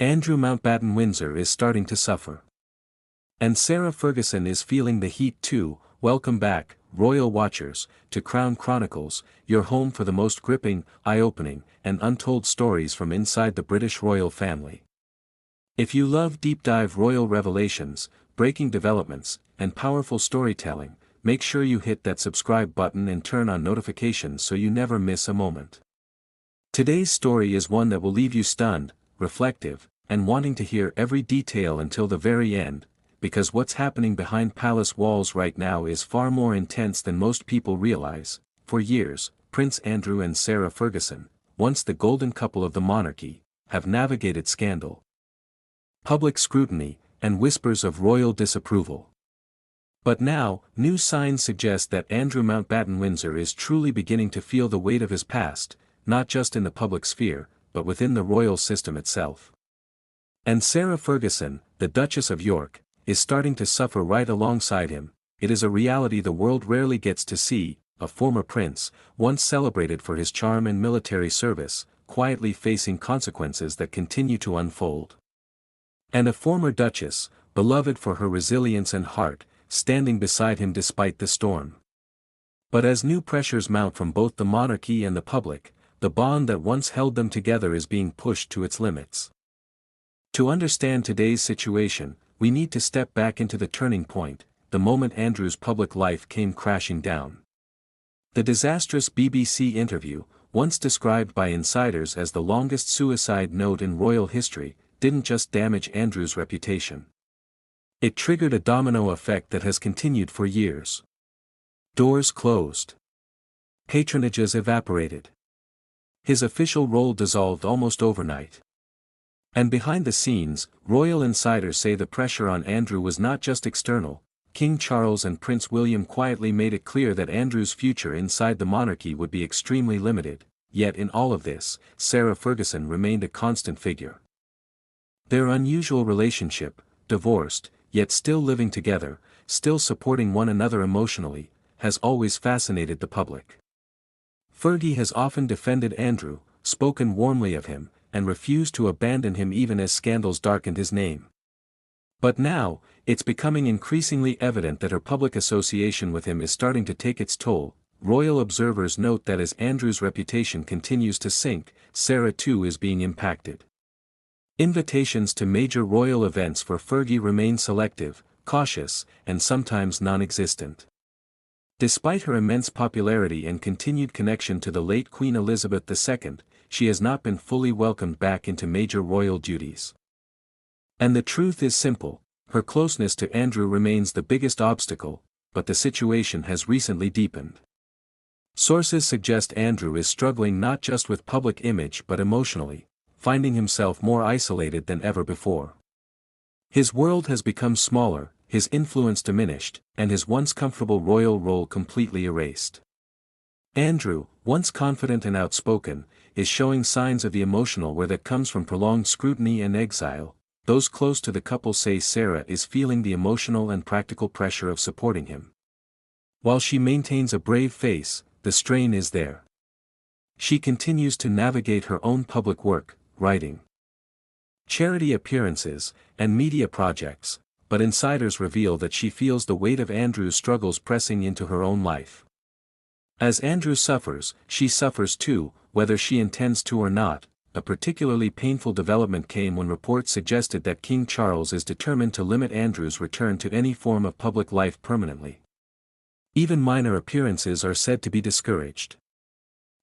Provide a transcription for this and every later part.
Andrew Mountbatten-Windsor is starting to suffer. And Sarah Ferguson is feeling the heat too. Welcome back, Royal Watchers, to Crown Chronicles, your home for the most gripping, eye-opening, and untold stories from inside the British royal family. If you love deep-dive royal revelations, breaking developments, and powerful storytelling, make sure you hit that subscribe button and turn on notifications so you never miss a moment. Today's story is one that will leave you stunned, reflective, and wanting to hear every detail until the very end, because what's happening behind palace walls right now is far more intense than most people realize. For years, Prince Andrew and Sarah Ferguson, once the golden couple of the monarchy, have navigated scandal, public scrutiny, and whispers of royal disapproval. But now, new signs suggest that Andrew Mountbatten-Windsor is truly beginning to feel the weight of his past, not just in the public sphere, but within the royal system itself. And Sarah Ferguson, the Duchess of York, is starting to suffer right alongside him. It is a reality the world rarely gets to see, a former prince, once celebrated for his charm and military service, quietly facing consequences that continue to unfold. And a former duchess, beloved for her resilience and heart, standing beside him despite the storm. But as new pressures mount from both the monarchy and the public, the bond that once held them together is being pushed to its limits. To understand today's situation, we need to step back into the turning point, the moment Andrew's public life came crashing down. The disastrous BBC interview, once described by insiders as the longest suicide note in royal history, didn't just damage Andrew's reputation. It triggered a domino effect that has continued for years. Doors closed. Patronages evaporated. His official role dissolved almost overnight. And behind the scenes, royal insiders say the pressure on Andrew was not just external. King Charles and Prince William quietly made it clear that Andrew's future inside the monarchy would be extremely limited, yet in all of this, Sarah Ferguson remained a constant figure. Their unusual relationship, divorced, yet still living together, still supporting one another emotionally, has always fascinated the public. Fergie has often defended Andrew, spoken warmly of him, and refused to abandon him even as scandals darkened his name. But now, it's becoming increasingly evident that her public association with him is starting to take its toll. Royal observers note that as Andrew's reputation continues to sink, Sarah too is being impacted. Invitations to major royal events for Fergie remain selective, cautious, and sometimes non-existent. Despite her immense popularity and continued connection to the late Queen Elizabeth II, she has not been fully welcomed back into major royal duties. And the truth is simple, her closeness to Andrew remains the biggest obstacle, but the situation has recently deepened. Sources suggest Andrew is struggling not just with public image but emotionally, finding himself more isolated than ever before. His world has become smaller, his influence diminished, and his once comfortable royal role completely erased. Andrew, once confident and outspoken, is showing signs of the emotional wear that comes from prolonged scrutiny and exile. Those close to the couple say Sarah is feeling the emotional and practical pressure of supporting him. While she maintains a brave face, the strain is there. She continues to navigate her own public work, writing, charity appearances, and media projects, but insiders reveal that she feels the weight of Andrew's struggles pressing into her own life. As Andrew suffers, she suffers too, whether she intends to or not. A particularly painful development came when reports suggested that King Charles is determined to limit Andrew's return to any form of public life permanently. Even minor appearances are said to be discouraged.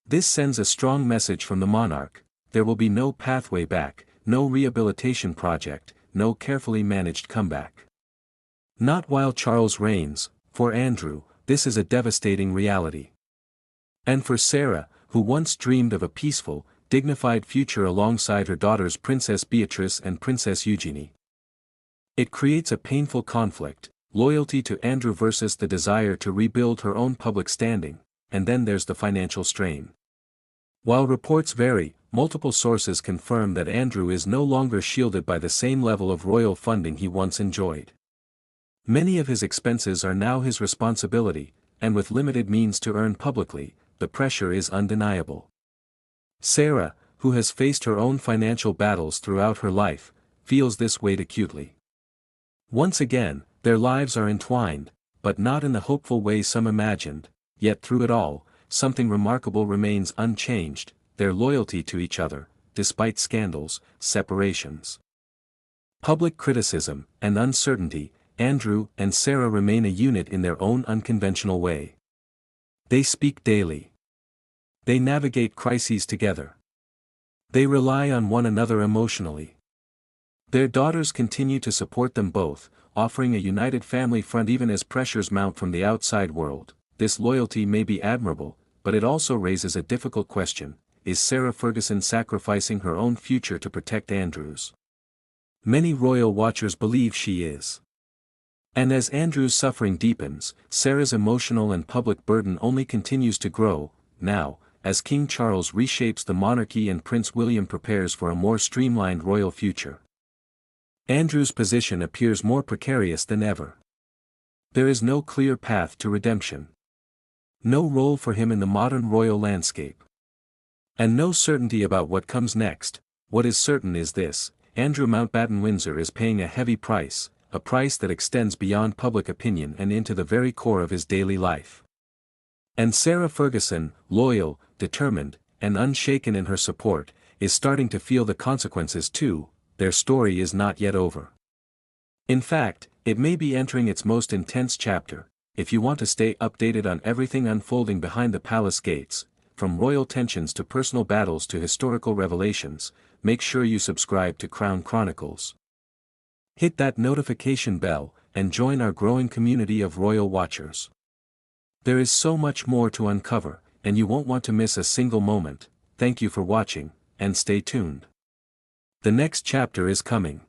This sends a strong message from the monarch: there will be no pathway back, no rehabilitation project, no carefully managed comeback. Not while Charles reigns. For Andrew, this is a devastating reality. And for Sarah, who once dreamed of a peaceful, dignified future alongside her daughters Princess Beatrice and Princess Eugenie. It creates a painful conflict, loyalty to Andrew versus the desire to rebuild her own public standing, and then there's the financial strain. While reports vary, multiple sources confirm that Andrew is no longer shielded by the same level of royal funding he once enjoyed. Many of his expenses are now his responsibility, and with limited means to earn publicly, the pressure is undeniable. Sarah, who has faced her own financial battles throughout her life, feels this weight acutely. Once again, their lives are entwined, but not in the hopeful way some imagined, yet through it all, something remarkable remains unchanged, their loyalty to each other, despite scandals, separations, public criticism, and uncertainty. Andrew and Sarah remain a unit in their own unconventional way. They speak daily. They navigate crises together. They rely on one another emotionally. Their daughters continue to support them both, offering a united family front even as pressures mount from the outside world. This loyalty may be admirable, but it also raises a difficult question: is Sarah Ferguson sacrificing her own future to protect Andrew's? Many royal watchers believe she is. And as Andrew's suffering deepens, Sarah's emotional and public burden only continues to grow. Now, as King Charles reshapes the monarchy and Prince William prepares for a more streamlined royal future, Andrew's position appears more precarious than ever. There is no clear path to redemption. No role for him in the modern royal landscape. And no certainty about what comes next. What is certain is this: Andrew Mountbatten-Windsor is paying a heavy price, a price that extends beyond public opinion and into the very core of his daily life. And Sarah Ferguson, loyal, determined, and unshaken in her support, is starting to feel the consequences too. Their story is not yet over. In fact, it may be entering its most intense chapter. If you want to stay updated on everything unfolding behind the palace gates, from royal tensions to personal battles to historical revelations, make sure you subscribe to Crown Chronicles. Hit that notification bell, and join our growing community of royal watchers. There is so much more to uncover, and you won't want to miss a single moment. Thank you for watching, and stay tuned. The next chapter is coming.